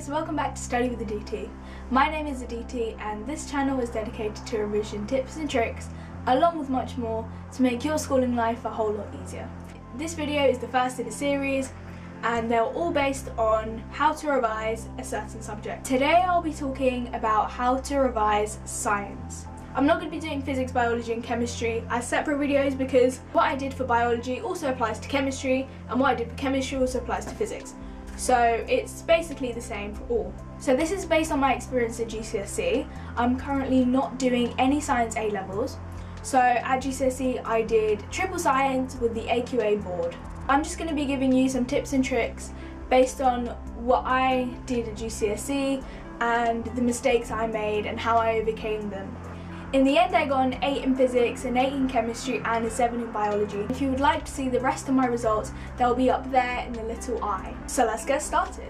guys, welcome back to Study With Additti. My name is Additti and this channel is dedicated to revision tips and tricks along with much more to make your schooling life a whole lot easier. This video is the first in a series and they're all based on how to revise a certain subject. Today I'll be talking about how to revise science. I'm not going to be doing physics, biology and chemistry as separate videos because what I did for biology also applies to chemistry and what I did for chemistry also applies to physics. So it's basically the same for all. So this is based on my experience at GCSE. I'm currently not doing any science A-levels. So at GCSE I did triple science with the AQA board. I'm just going to be giving you some tips and tricks based on what I did at GCSE and the mistakes I made and how I overcame them. In the end I got an 8 in physics, an 8 in chemistry and a 7 in biology. If you would like to see the rest of my results, they'll be up there in the little eye. So let's get started.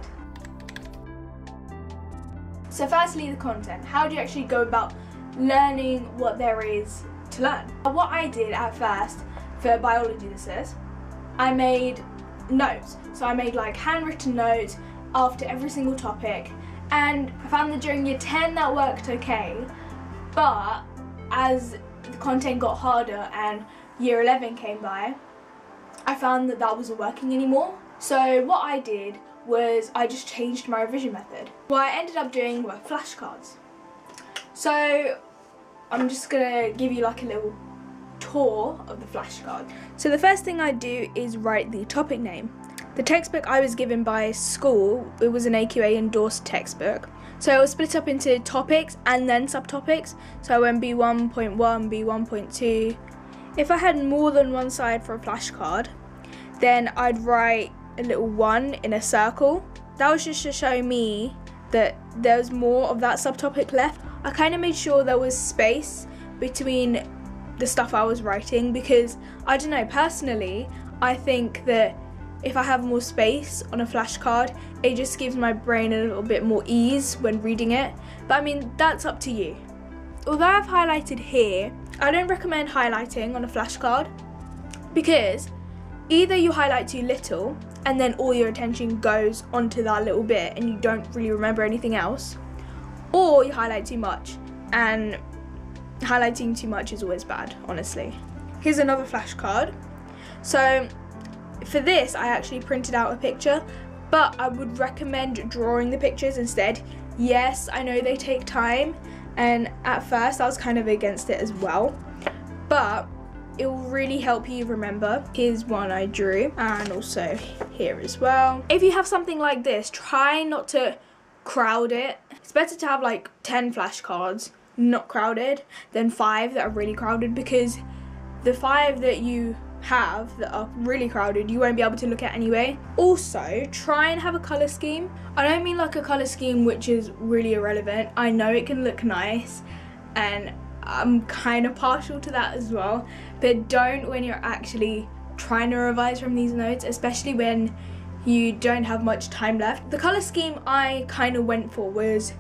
So firstly, the content. How do you actually go about learning what there is to learn? What I did at first for biology, this is, I made notes. So I made like handwritten notes after every single topic, and I found that during year 10 that worked okay, but as the content got harder and year 11 came by, I found that that wasn't working anymore. So what I did was I just changed my revision method. What I ended up doing were flashcards. So I'm just gonna give you like a little tour of the flashcard. So the first thing I do is write the topic name. The textbook I was given by school, it was an AQA endorsed textbook. So it was split up into topics and then subtopics. So I went B1.1, B1.2. If I had more than one side for a flashcard, then I'd write a little 1 in a circle. That was just to show me that there was more of that subtopic left. I kind of made sure there was space between the stuff I was writing because, I don't know, personally, I think that if I have more space on a flashcard, it just gives my brain a little bit more ease when reading it. But I mean, that's up to you. Although I've highlighted here, I don't recommend highlighting on a flashcard because either you highlight too little and then all your attention goes onto that little bit and you don't really remember anything else, or you highlight too much, and highlighting too much is always bad, honestly. Here's another flashcard. So for this, I actually printed out a picture, but I would recommend drawing the pictures instead. Yes, I know they take time, and at first I was kind of against it as well, but it will really help you remember. Here's one I drew, and also here as well. If you have something like this, try not to crowd it. It's better to have like 10 flashcards, not crowded, than 5 that are really crowded, because the 5 that you have that are really crowded you won't be able to look at anyway. Also, try and have a colour scheme. I don't mean like a colour scheme which is really irrelevant. I know it can look nice and I'm kind of partial to that as well, but don't when you're actually trying to revise from these notes, especially when you don't have much time left. The colour scheme I kind of went for was,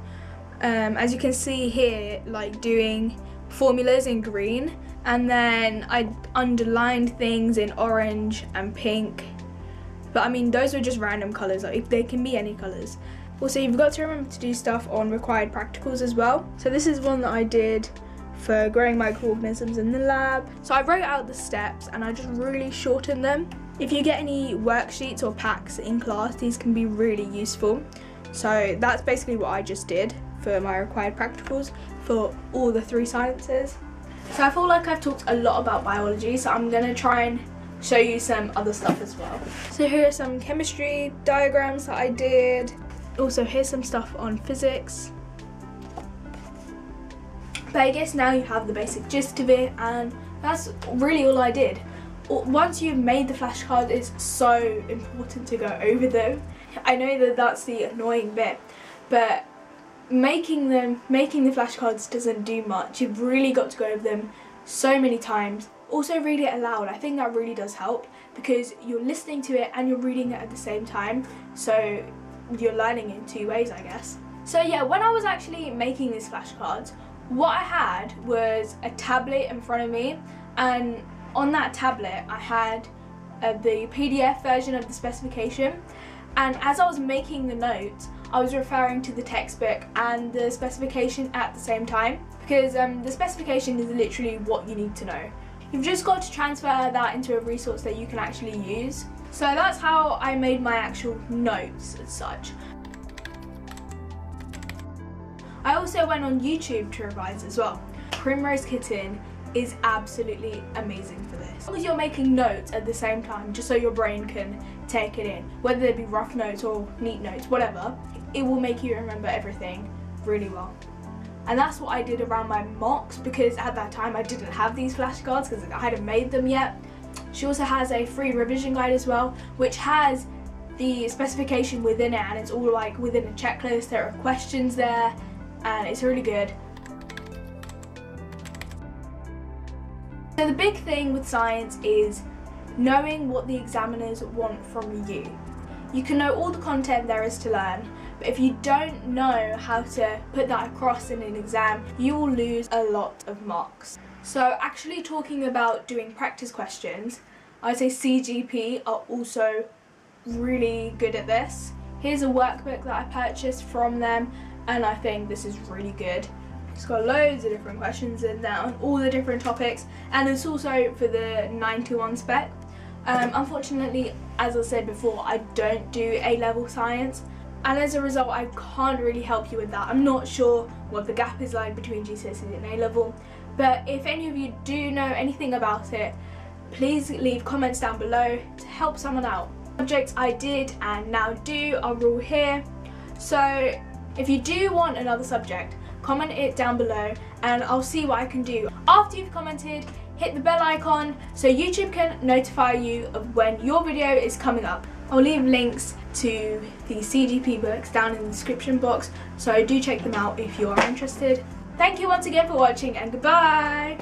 as you can see here, like doing formulas in green, and then I underlined things in orange and pink. But I mean, those were just random colours, like they can be any colours. Also, you've got to remember to do stuff on required practicals as well. So this is one that I did for growing microorganisms in the lab. So I wrote out the steps and I just really shortened them. If you get any worksheets or packs in class, these can be really useful. So that's basically what I just did for my required practicals for all the 3 sciences. So I feel like I've talked a lot about biology, so I'm going to try and show you some other stuff as well. So here are some chemistry diagrams that I did. Also here's some stuff on physics. But I guess now you have the basic gist of it, and that's really all I did. Once you've made the flashcards, it's so important to go over them. I know that that's the annoying bit, but making the flashcards doesn't do much. You've really got to go over them so many times. Also read it aloud. I think that really does help because you're listening to it and you're reading it at the same time, so you're learning in 2 ways, I guess. So yeah, when I was actually making these flashcards, what I had was a tablet in front of me, and on that tablet I had the PDF version of the specification, and as I was making the notes I was referring to the textbook and the specification at the same time, because the specification is literally what you need to know. You've just got to transfer that into a resource that you can actually use. So that's how I made my actual notes as such. I also went on YouTube to revise as well. Primrose Kitten is absolutely amazing for this. As long as you're making notes at the same time, just so your brain can take it in, whether they be rough notes or neat notes, whatever, it will make you remember everything really well. And that's what I did around my mocks, because at that time I didn't have these flashcards because I hadn't made them yet. She also has a free revision guide as well, which has the specification within it, and it's all like within a checklist. There are questions there, and it's really good. So the big thing with science is knowing what the examiners want from you. You can know all the content there is to learn, but if you don't know how to put that across in an exam, you will lose a lot of marks. So actually talking about doing practice questions, I'd say CGP are also really good at this. Here's a workbook that I purchased from them, and I think this is really good. It's got loads of different questions in there on all the different topics, and it's also for the 921 spec. Unfortunately, as I said before, I don't do A-level science, and as a result I can't really help you with that. I'm not sure what the gap is like between GCSE and A-level, but if any of you do know anything about it, please leave comments down below to help someone out. Subjects I did and now do are all here, so if you do want another subject, comment it down below and I'll see what I can do. After you've commented, hit the bell icon so YouTube can notify you of when your video is coming up. I'll leave links to the CGP books down in the description box, so do check them out if you are interested. Thank you once again for watching, and goodbye!